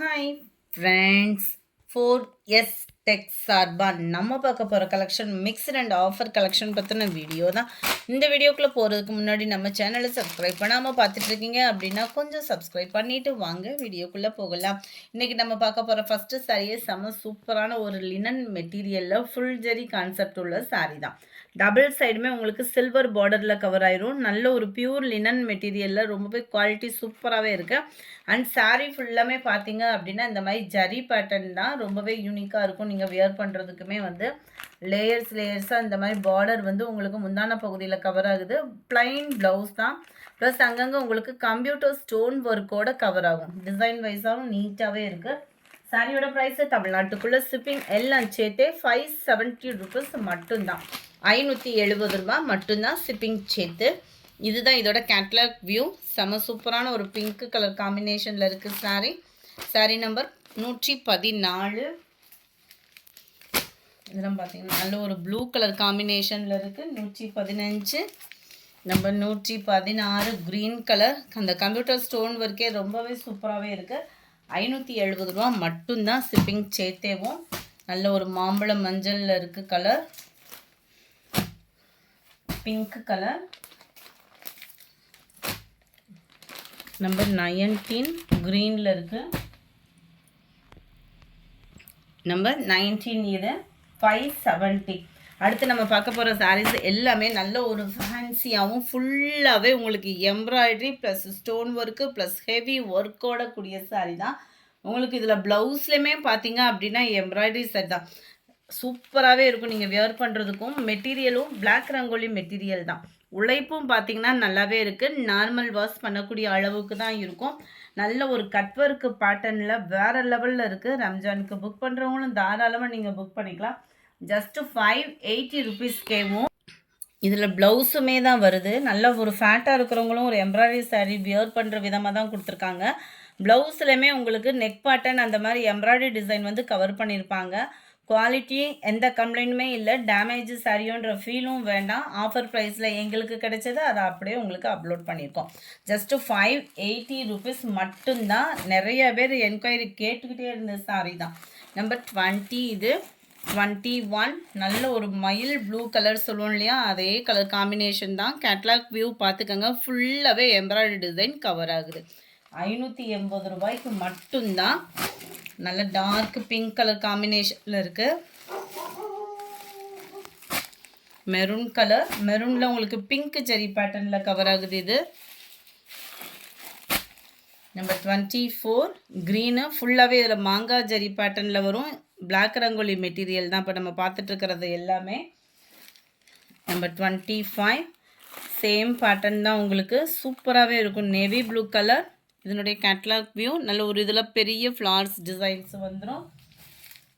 Hi friends, 4S tech சார்பாக நம்ம பார்க்க போகிற collection mixed and offer collection பற்றின வீடியோ தான். இந்த வீடியோக்குள்ளே போகிறதுக்கு முன்னாடி நம்ம சேனலை சப்ஸ்கிரைப் பண்ணாமல் பார்த்துட்ருக்கீங்க அப்படின்னா கொஞ்சம் சப்ஸ்கிரைப் பண்ணிவிட்டு வாங்க வீடியோக்குள்ளே போகலாம். இன்றைக்கி நம்ம பார்க்க போகிற ஃபஸ்ட்டு சாரியே செம்ம சூப்பரான ஒரு லினன் மெட்டீரியலில் ஃபுல் ஜெரி கான்செப்ட் உள்ள சாரீ தான். டபுள் சைடுமே உங்களுக்கு சில்வர் பார்டரில் கவர் ஆயிரும். நல்ல ஒரு பியூர் லினன் மெட்டீரியலில் ரொம்பவே குவாலிட்டி சூப்பராகவே இருக்குது. அண்ட் சாரீ ஃபுல்லாமே பார்த்தீங்க அப்படின்னா இந்த மாதிரி ஜரி பேட்டர்ன் தான் ரொம்பவே யூனிக்காக இருக்கும். நீங்கள் வியர் பண்ணுறதுக்குமே வந்து லேயர்ஸாக இந்த மாதிரி பார்டர் வந்து உங்களுக்கு முந்தான பகுதியில் கவர் ஆகுது. பிளைன் ப்ளவுஸ் தான், ப்ளஸ் அங்கங்கே உங்களுக்கு கம்ப்யூட்டர் ஸ்டோன் ஒர்க்கோட கவர் ஆகும். டிசைன் வைஸாகவும் நீட்டாகவே இருக்குது. சாரியோட ப்ரைஸு தமிழ்நாட்டுக்குள்ளே ஷிப்பிங் எல்லாம் சேர்த்தே 570 ருபீஸ் மட்டும்தான். 570 ரூபா மட்டும்தான் ஷிப்பிங் சேர்த்து. இதுதான் இதோட கேட்லாக் வியூ. செம சூப்பரான ஒரு பிங்க் கலர் காம்பினேஷனில் இருக்குது சாரீ நம்பர் 114. இதெல்லாம் பார்த்தீங்கன்னா நல்ல ஒரு ப்ளூ கலர் காம்பினேஷனில் இருக்குது. 115 நம்பர் 116 க்ரீன் கலர். அந்த கம்ப்யூட்டர் ஸ்டோன் ஒர்க்கே ரொம்பவே சூப்பராகவே இருக்குது. 570 ரூபா மட்டும்தான் ஷிப்பிங் சேர்த்தேவும். நல்ல ஒரு மாம்பழம் மஞ்சளில் இருக்குது கலர், பிங்க் கலர். நம்பர் 19 க்ரீனில் இருக்குது. நம்பர் 19 இது 570. அடுத்து நம்ம பார்க்க போகிற சாரீஸ் எல்லாமே நல்ல ஒரு ஃபேன்சியாகவும் ஃபுல்லாகவே உங்களுக்கு embroidery plus stone work plus heavy ஒர்க்கோட கூடிய சாரீ தான். உங்களுக்கு இதில் ப்ளவுஸ்லேயுமே பார்த்தீங்க அப்படின்னா எம்ப்ராய்டரி செட் தான். சூப்பராகவே இருக்கும். நீங்கள் வியர் பண்ணுறதுக்கும் மெட்டீரியலும் பிளாக் ரங்கோலி மெட்டீரியல் தான். உழைப்பும் பார்த்திங்கன்னா நல்லாவே இருக்குது. நார்மல் வாஷ் பண்ணக்கூடிய அளவுக்கு தான் இருக்கும். நல்ல ஒரு கட் ஒர்க்கு பேட்டர்னில் வேறு லெவலில் இருக்குது. ரம்ஜானுக்கு புக் பண்ணுறவங்களும் தாராளமாக நீங்கள் புக் பண்ணிக்கலாம். ஜஸ்ட்டு 580 ருபீஸ்க்கேவும் இதில் ப்ளவுஸுமே தான் வருது. நல்ல ஒரு ஃபேட்டாக இருக்கிறவங்களும் ஒரு எம்ப்ராய்டரி சாரீ வியர் பண்ணுற விதமாக தான் கொடுத்துருக்காங்க. ப்ளவுஸ்லையுமே உங்களுக்கு நெக் பேட்டர்ன் அந்த மாதிரி எம்ப்ராய்டரி டிசைன் வந்து கவர் பண்ணியிருப்பாங்க. குவாலிட்டி எந்த கம்ப்ளைண்ட்டுமே இல்லை. டேமேஜ் சாரியோன்ற ஃபீலும் வேண்டாம். ஆஃபர் ப்ரைஸில் எங்களுக்கு கிடைச்சது அதை அப்படியே உங்களுக்கு அப்லோட் பண்ணியிருக்கோம். ஜஸ்ட்டு 580 ருபீஸ் மட்டும்தான். நிறைய பேர் என்கொயரி கேட்டுக்கிட்டே இருந்த சாரி தான். நம்பர் 20 இது 21 நல்ல ஒரு மயில் ப்ளூ கலர் சொல்லுவோம் இல்லையா, அதே கலர் காம்பினேஷன் தான். கேட்லாக் வியூ பார்த்துக்கோங்க. ஃபுல்லாகவே எம்ப்ராய்டரி டிசைன் கவர் ஆகுது. 580 ரூபாய்க்கு மட்டும்தான். நல்ல டார்க் பிங்க் கலர் காம்பினேஷனில் இருக்குது. மெரூன் கலர், மெரூனில் உங்களுக்கு பிங்க் ஜெரி பேட்டர்னில் கவர் ஆகுது. இது நம்பர் 24 க்ரீனு. ஃபுல்லாகவே இதில் மாங்காய் ஜெரி பேட்டர்னில் வரும். பிளாக் ரங்கோலி மெட்டீரியல் தான் இப்போ நம்ம பார்த்துட்ருக்கிறது எல்லாமே. நம்பர் 25 சேம் பேட்டர்ன் தான். உங்களுக்கு சூப்பராகவே இருக்கும். Navy blue colour. இதனுடைய கேட்லாக் வியூ நல்ல ஒரு இதில் பெரிய ஃப்ளார்ஸ் டிசைன்ஸ் வந்துடும்.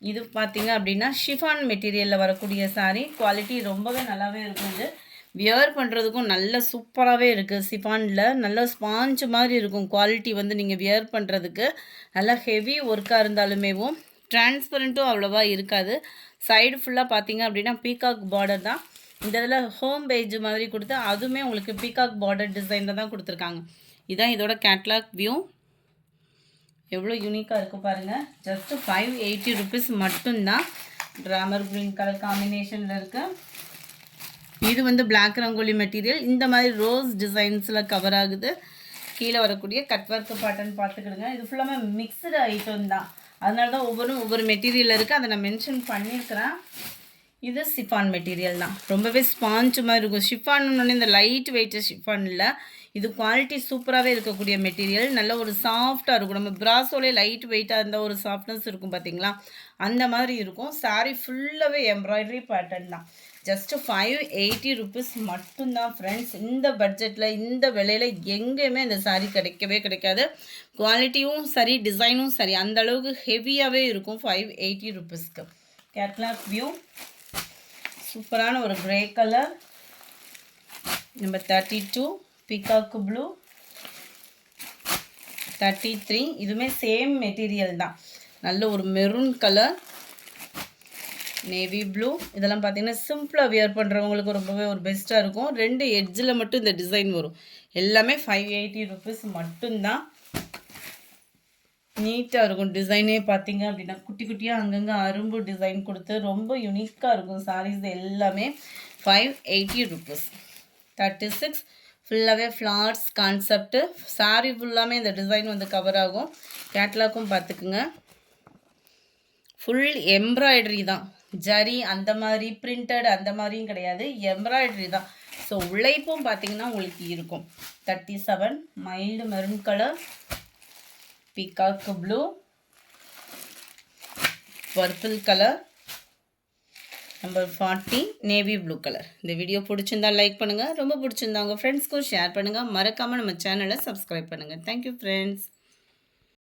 இது பார்த்திங்க அப்படின்னா ஷிஃபான் மெட்டீரியலில் வரக்கூடிய சாரீ. குவாலிட்டி ரொம்பவே நல்லாவே இருக்கும். இது வியர் பண்ணுறதுக்கும் நல்ல சூப்பராகவே இருக்குது. ஷிஃபானில் நல்ல ஸ்பாஞ்ச் மாதிரி இருக்கும். குவாலிட்டி வந்து நீங்கள் வியர் பண்ணுறதுக்கு நல்லா ஹெவி ஒர்க்காக இருந்தாலுமேவும் டிரான்ஸ்பரண்ட்டும் அவ்வளோவா இருக்காது. சைடு ஃபுல்லாக பார்த்திங்க அப்படின்னா பீகாக் பார்டர் தான். இந்த இதில் ஹோம் பேஜ் மாதிரி கொடுத்து அதுவுமே உங்களுக்கு பீகாக் பார்டர் டிசைனில் தான் கொடுத்துருக்காங்க. இதுதான் இதோட கேட்லாக் வியூ. எவ்வளோ யூனிக்காக இருக்குது பாருங்கள். ஜஸ்ட்டு 580 ருபீஸ் மட்டும்தான். ட்ராமர் க்ரீன் கலர் காம்பினேஷனில் இருக்குது. இது வந்து பிளாக் ரங்கோலி மெட்டீரியல். இந்த மாதிரி ரோஸ் டிசைன்ஸில் கவர் ஆகுது. கீழே வரக்கூடிய கட் ஒர்க் பேட்டர்ன் பார்த்துக்கிடுங்க. இது ஃபுல்லாமே மிக்சடு ஐட்டம் தான். அதனால தான் ஒவ்வொரு மெட்டீரியல் இருக்குது. அதை நான் மென்ஷன் பண்ணியிருக்கிறேன். இது ஷிஃபான் மெட்டீரியல் தான். ரொம்பவே ஸ்பாஞ்சு மாதிரி இருக்கும். ஷிஃபான்னு இந்த லைட் வெயிட்டு ஷிஃபான் இல்லை. இது குவாலிட்டி சூப்பராகவே இருக்கக்கூடிய மெட்டீரியல். நல்ல ஒரு சாஃப்டாக இருக்கும். நம்ம பிராஸோலே லைட் வெயிட்டாக இருந்தால் ஒரு சாஃப்ட்னஸ் இருக்கும் பார்த்தீங்களா, அந்த மாதிரி இருக்கும். சாரீ ஃபுல்லாகவே எம்ப்ராய்டரி பேட்டர்ன் தான். ஜஸ்ட்டு 580 ருபீஸ் மட்டும்தான் ஃப்ரெண்ட்ஸ். இந்த பட்ஜெட்டில் இந்த விலையில் எங்கேயுமே இந்த சாரீ கிடைக்கவே கிடைக்காது. குவாலிட்டியும் சரி, டிசைனும் சரி, அந்தளவுக்கு ஹெவியாகவே இருக்கும். 580 ருபீஸ்க்கு. கேட்லாக் வியூ சூப்பரான ஒரு grey colour. Number 32 peacock blue. 33 இதுவுமே சேம் மெட்டீரியல் தான். நல்ல ஒரு மெரூன் கலர், நேவி ப்ளூ. இதெல்லாம் பார்த்தீங்கன்னா சிம்பிளாக வியர் பண்ணுறவங்களுக்கு ரொம்பவே ஒரு பெஸ்ட்டாக இருக்கும். 2 எட்ஜில் மட்டும் இந்த டிசைன் வரும். எல்லாமே 580 ருபீஸ் மட்டும்தான். நீட்டாக இருக்கும். டிசைனே பார்த்தீங்க அப்படின்னா குட்டி குட்டியாக அங்கங்கே அரும்பு டிசைன் கொடுத்து ரொம்ப யூனிக்காக இருக்கும். சாரீஸ் எல்லாமே 580 ருபீஸ். 36 ஃபுல்லாகவே ஃப்ளார்ஸ் கான்செப்ட்டு. சாரீ ஃபுல்லாமே இந்த டிசைன் வந்து கவர் ஆகும். கேட்லாக்கும் பார்த்துக்குங்க. ஃபுல் எம்ப்ராய்டரி தான். ஜரி அந்த மாதிரி பிரிண்டட் அந்த மாதிரியும் கிடையாது, எம்ப்ராய்டரி தான். ஸோ உழைப்பும் பார்த்தீங்கன்னா உங்களுக்கு இருக்கும். 37 mild maroon colour, peacock blue, purple colour, number 40 navy blue colour. இந்த வீடியோ பிடிச்சிருந்தா லைக் பண்ணுங்கள், ரொம்ப பிடிச்சிருந்தா உங்கள் ஃப்ரெண்ட்ஸ்க்கும் ஷேர் பண்ணுங்கள். மறக்காமல் நம்ம சேனலை சப்ஸ்கிரைப் பண்ணுங்கள். Thank you friends.